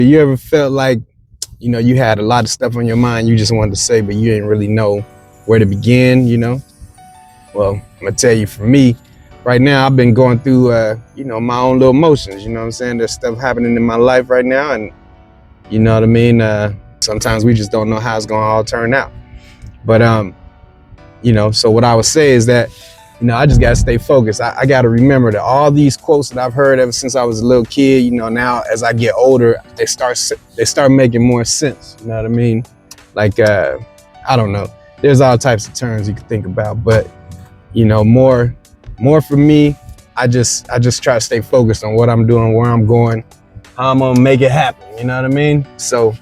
You ever felt like, you had a lot of stuff on your mind you just wanted to say, but you didn't really know where to begin? Well, I'm gonna tell you, for me, right now, I've been going through, my own little motions, you know what I'm saying? There's stuff happening in my life right now, and you know what I mean? Sometimes we just don't know how it's gonna all turn out. But, so what I would say is that, I just gotta stay focused. I gotta remember that all these quotes that I've heard ever since I was a little kid, now as I get older, they start making more sense. You know what I mean? Like, I don't know. There's all types of terms you can think about, but more for me, I just try to stay focused on what I'm doing, where I'm going, how I'm gonna make it happen. You know what I mean? So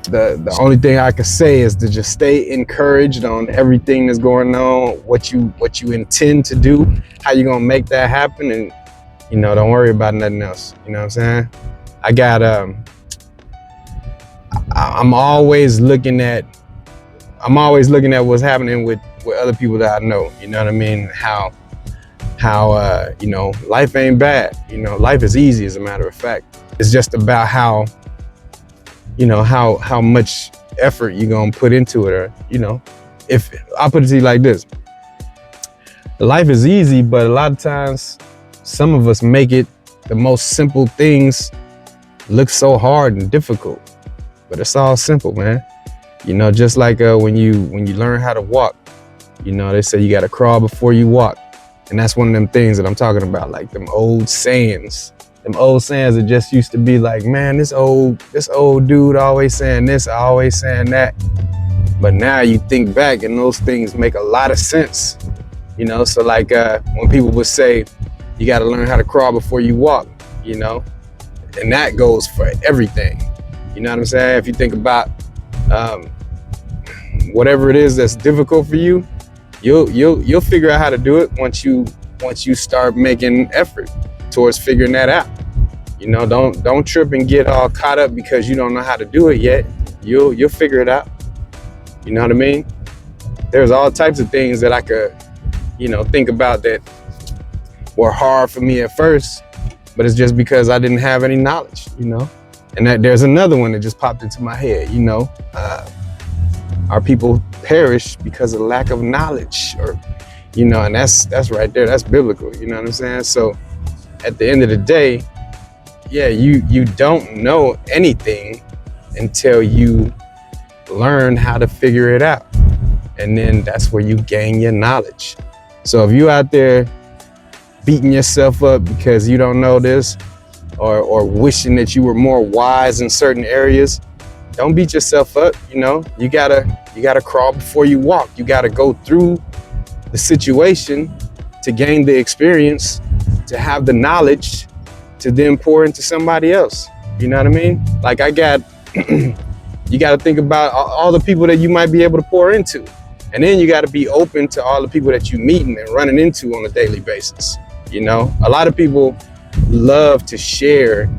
the only thing I can say is to just stay encouraged on everything that's going on, what you intend to do, how you gonna make that happen, and don't worry about nothing else. You know what I'm saying? I got I'm always looking at what's happening with other people that I know. You know what I mean? How life ain't bad. Life is easy, as a matter of fact. It's just about how much effort you're gonna put into it. Or, if I'll put it to you like this: life is easy, but a lot of times some of us make it, the most simple things, look so hard and difficult. But it's all simple, man. Just like when you learn how to walk, they say you gotta crawl before you walk. And that's one of them things that I'm talking about, like them old sayings. Them old sayings that just used to be like, man, this old dude always saying this, always saying that. But now you think back and those things make a lot of sense. So like when people would say, you got to learn how to crawl before you walk, and that goes for everything. You know what I'm saying? If you think about whatever it is that's difficult for you, you'll figure out how to do it once you start making effort towards figuring that out. Don't trip and get all caught up because you don't know how to do it yet. You'll figure it out. You know what I mean? There's all types of things that I could, think about that were hard for me at first, but it's just because I didn't have any knowledge, And that there's another one that just popped into my head, our people perish because of lack of knowledge, or, and that's right there. That's biblical. You know what I'm saying? So at the end of the day, yeah, you don't know anything until you learn how to figure it out. And then that's where you gain your knowledge. So if you out there beating yourself up because you don't know this, or wishing that you were more wise in certain areas, don't beat yourself up. You gotta crawl before you walk. You gotta go through the situation to gain the experience, to have the knowledge, to then pour into somebody else. You know what I mean? Like you got to think about all the people that you might be able to pour into. And then you got to be open to all the people that you're meeting and running into on a daily basis. A lot of people love to share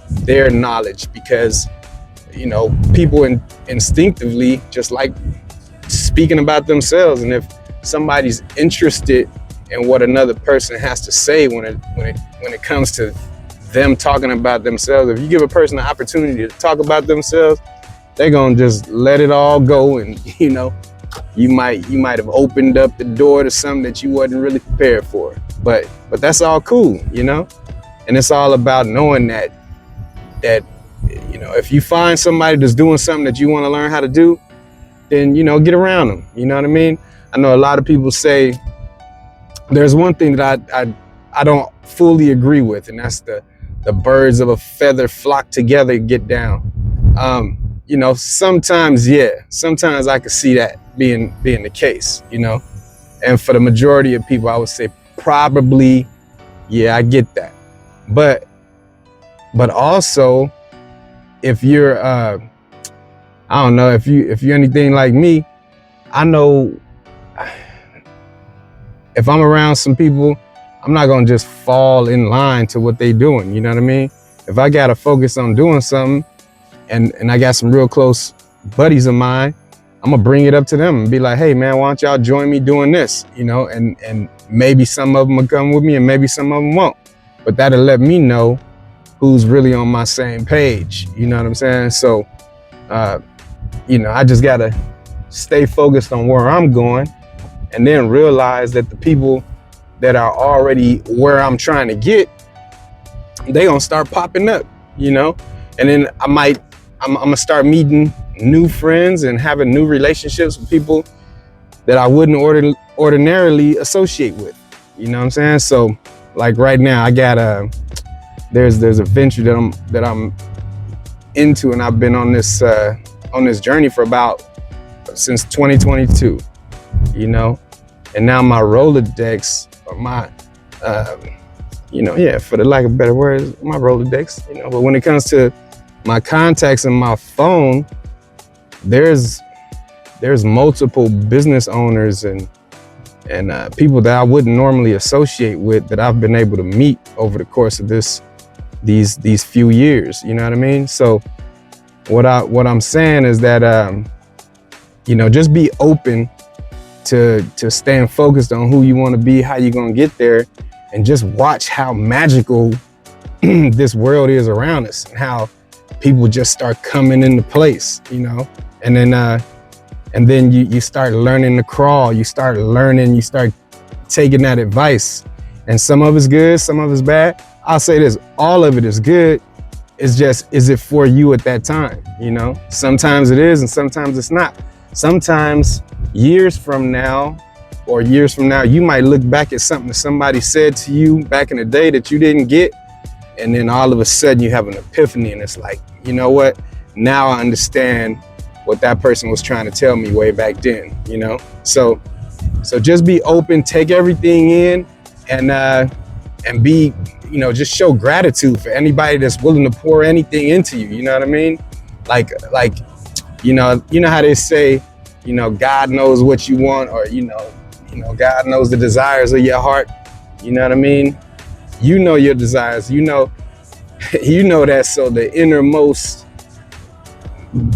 their knowledge because, people instinctively just like speaking about themselves. And if somebody's interested in what another person has to say when it comes to them talking about themselves, if you give a person an opportunity to talk about themselves, they're gonna just let it all go, and you might have opened up the door to something that you wasn't really prepared for. But that's all cool, and it's all about knowing that if you find somebody that's doing something that you want to learn how to do, then get around them. You know what I mean? I know a lot of people say, there's one thing that I don't fully agree with, and that's the birds of a feather flock together, get down. Sometimes I could see that being the case, and for the majority of people, I would say probably, yeah, I get that. But also, if you're, I don't know, if you're anything like me, I know if I'm around some people, I'm not gonna just fall in line to what they doing. You know what I mean? If I gotta focus on doing something, and I got some real close buddies of mine, I'm gonna bring it up to them and be like, hey man, why don't y'all join me doing this? And maybe some of them will come with me and maybe some of them won't. But that'll let me know who's really on my same page. You know what I'm saying? So, I just gotta stay focused on where I'm going, and then realize that the people that are already where I'm trying to get, they gonna start popping up, and then I'm gonna start meeting new friends and having new relationships with people that I wouldn't ordinarily associate with. You know what I'm saying? So, like right now, I got there's a venture that I'm into, and I've been on this journey for since 2022. And now my Rolodex, or my for the lack of better words, my Rolodex. But when it comes to my contacts in my phone, there's multiple business owners and people that I wouldn't normally associate with that I've been able to meet over the course of these few years. You know what I mean? So what I'm saying is that just be open to staying focused on who you want to be, how you're gonna get there, and just watch how magical this world is around us, and how people just start coming into place, and then you start learning to crawl, you start taking that advice. And some of it's good, some of it's bad. I'll say this, all of it is good. It's just, is it for you at that time? Sometimes it is and sometimes it's not. Sometimes years from now, you might look back at something that somebody said to you back in the day that you didn't get, and then all of a sudden you have an epiphany, and it's like, you know what? Now I understand what that person was trying to tell me way back then, So just be open, take everything in, and be, just show gratitude for anybody that's willing to pour anything into you. You know what I mean? Like, how they say, God knows what you want, or, God knows the desires of your heart. You know what I mean? You know your desires, that. So the innermost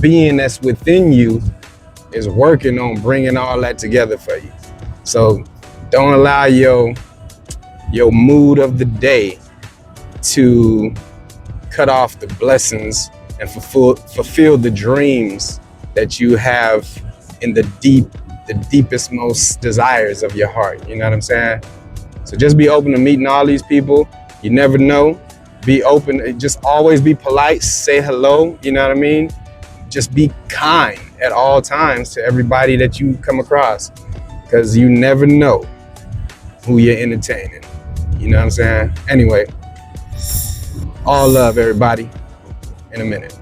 being that's within you is working on bringing all that together for you. So don't allow your mood of the day to cut off the blessings and fulfill the dreams that you have in the deepest, most desires of your heart. You know what I'm saying? So just be open to meeting all these people. You never know. Be open, just always be polite, say hello, you know what I mean? Just be kind at all times to everybody that you come across, because you never know who you're entertaining. You know what I'm saying? Anyway, all love, everybody. In a minute.